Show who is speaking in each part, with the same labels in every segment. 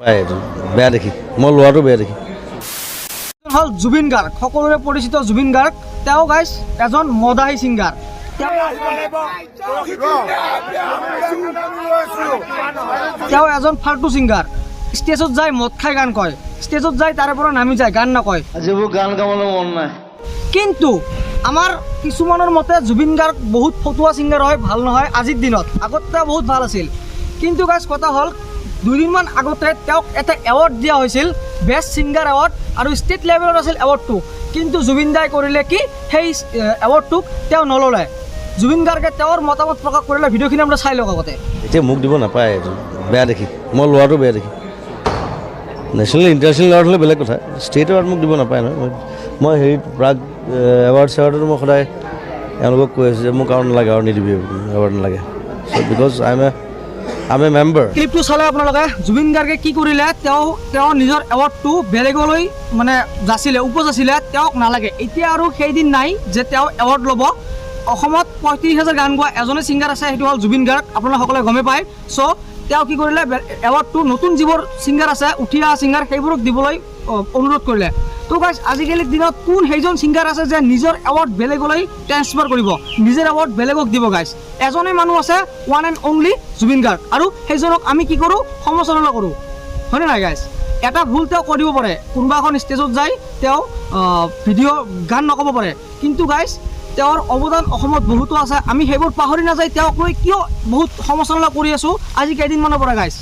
Speaker 1: বেয়া দেখি মই লোৱাটো বেয়া দেখি
Speaker 2: হল জুবিন গাৰ্গ সকলোৰে পৰিচিত জুবিন গাৰ্গ তেওঁ গাইছ এজন মদাহী ছিংগাৰ তেওঁ এজন ফাল্টু ছিংগাৰ ষ্টেজত যায় মদ খাই গান কয় ষ্টেজত যায় তাৰে পৰা নামি যায় গান নকয়
Speaker 1: আজিবোৰ গান গাবলৈ মন নাই
Speaker 2: কিন্তু আমাৰ কিছুমানৰ মতে জুবিন গাৰ্গ বহুত ফটুৱা ছিংগাৰ হয় ভাল নহয় আজিৰ দিনত আগতে বহুত ভাল আছিল কিন্তু গাইছ কথা হ'ল দুদিনমান আগতে তেওঁক এটা এৱাৰ্ড দিয়া হৈছিল বেষ্ট ছিংগাৰ এৱাৰ্ড আৰু ষ্টেট লেভেলত আছিল এৱাৰ্ডটো কিন্তু জুবিন দাই কৰিলে কি সেই এৱাৰ্ডটোক তেওঁ নল'লে জুবিন গাৰ্গে তেওঁৰ মতামত প্ৰকাশ কৰিলে ভিডিঅ'খিনি আমরা চাই লওক আগতে
Speaker 1: এতিয়া মোক দিব নাপায় এইটো বেয়া দেখি মই লোৱাটো বেয়া দেখি নেশ্যনেল ইণ্টাৰনেশ্যনেল এৱাৰ্ড হ'লে বেলেগ কথা ষ্টেট এৱাৰ্ড মোক দিব নাপায় নহয় মই হেৰিত প্ৰাগ এৱাৰ্ড চেৱাৰ্ডতো মই সদায় এওঁলোকক কৈ আছোঁ যে মোক আৰু নালাগে আৰু নিদিবি এৱাৰ্ড নালাগে so' because I am a member
Speaker 2: ক্লিপটো চালে আপোনালোকে জুবিন গাৰ্গে কি কৰিলে তেওঁ নিজৰ এৱাৰ্ডটো বেলেগলৈ মানে যাচিলে উপযাচিলে তেওঁক নালাগে এতিয়া আৰু সেইদিন নাই যে তেওঁ এৱাৰ্ড ল'ব অসমত ৩৫,০০০ গান গোৱা এজনে ছিংগাৰ আছে সেইটো হ'ল জুবিন গাৰ্গ আপোনালোকে সকলোৱে গমে পায় চ' তেওঁ কি কৰিলে এৱাৰ্ডটো নতুন যিবোৰ ছিংগাৰ আছে উঠি অহা ছিংগাৰ সেইবোৰক দিবলৈ অনুৰোধ কৰিলে তো গাইজ আজিকালিৰ দিনত কোন সেইজন ছিংগাৰ আছে যে নিজৰ এৱাৰ্ড বেলেগলৈ ট্ৰেন্সফাৰ কৰিব নিজৰ এৱাৰ্ড বেলেগক দিব গাইজ এজনেই মানুহ আছে one and only Zubeen Garg আৰু সেইজনক আমি কি কৰোঁ সমালোচনা কৰোঁ হয়নে নাই গাইজ এটা ভুল তেওঁ কৰিব পাৰে কোনোবা এখন ষ্টেজত যায় তেওঁ ভিডিঅ' গান নক'ব পাৰে কিন্তু গাইজ তেওঁৰ অৱদান অসমত বহুতো আছে আমি সেইবোৰ পাহৰি নাযায় তেওঁক লৈ কিয় বহুত সমালোচনা কৰি আছোঁ আজি কেইদিনমানৰ পৰা গাইজ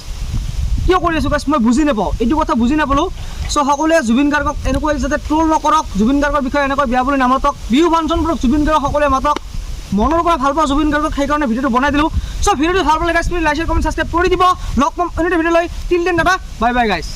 Speaker 2: কিয় কৰি আছোঁ গাইজ মই বুজি নাপাওঁ এইটো কথা বুজি নাপালোঁ চ' সকলোৱে জুবিন গাৰ্গক এনেকৈ যাতে ট্ৰল নকৰক জুবিন গাৰ্গৰ বিষয়ে এনেকৈ বেয়া বুলি নামাতক বিহু ফাংচনবোৰক জুবিন গাৰ্গক সকলোৱে মাতক মনৰ পৰা ভাল পাওঁ জুবিন গাৰ্গক সেইকাৰণে ভিডিঅ'টো বনাই দিলোঁ চ' ভিডিঅ'টো ভাল পালে guys please like share comment subscribe কৰি দিব লগ পাম অন্য ভিডিঅ'লৈ till then tata bye bye guys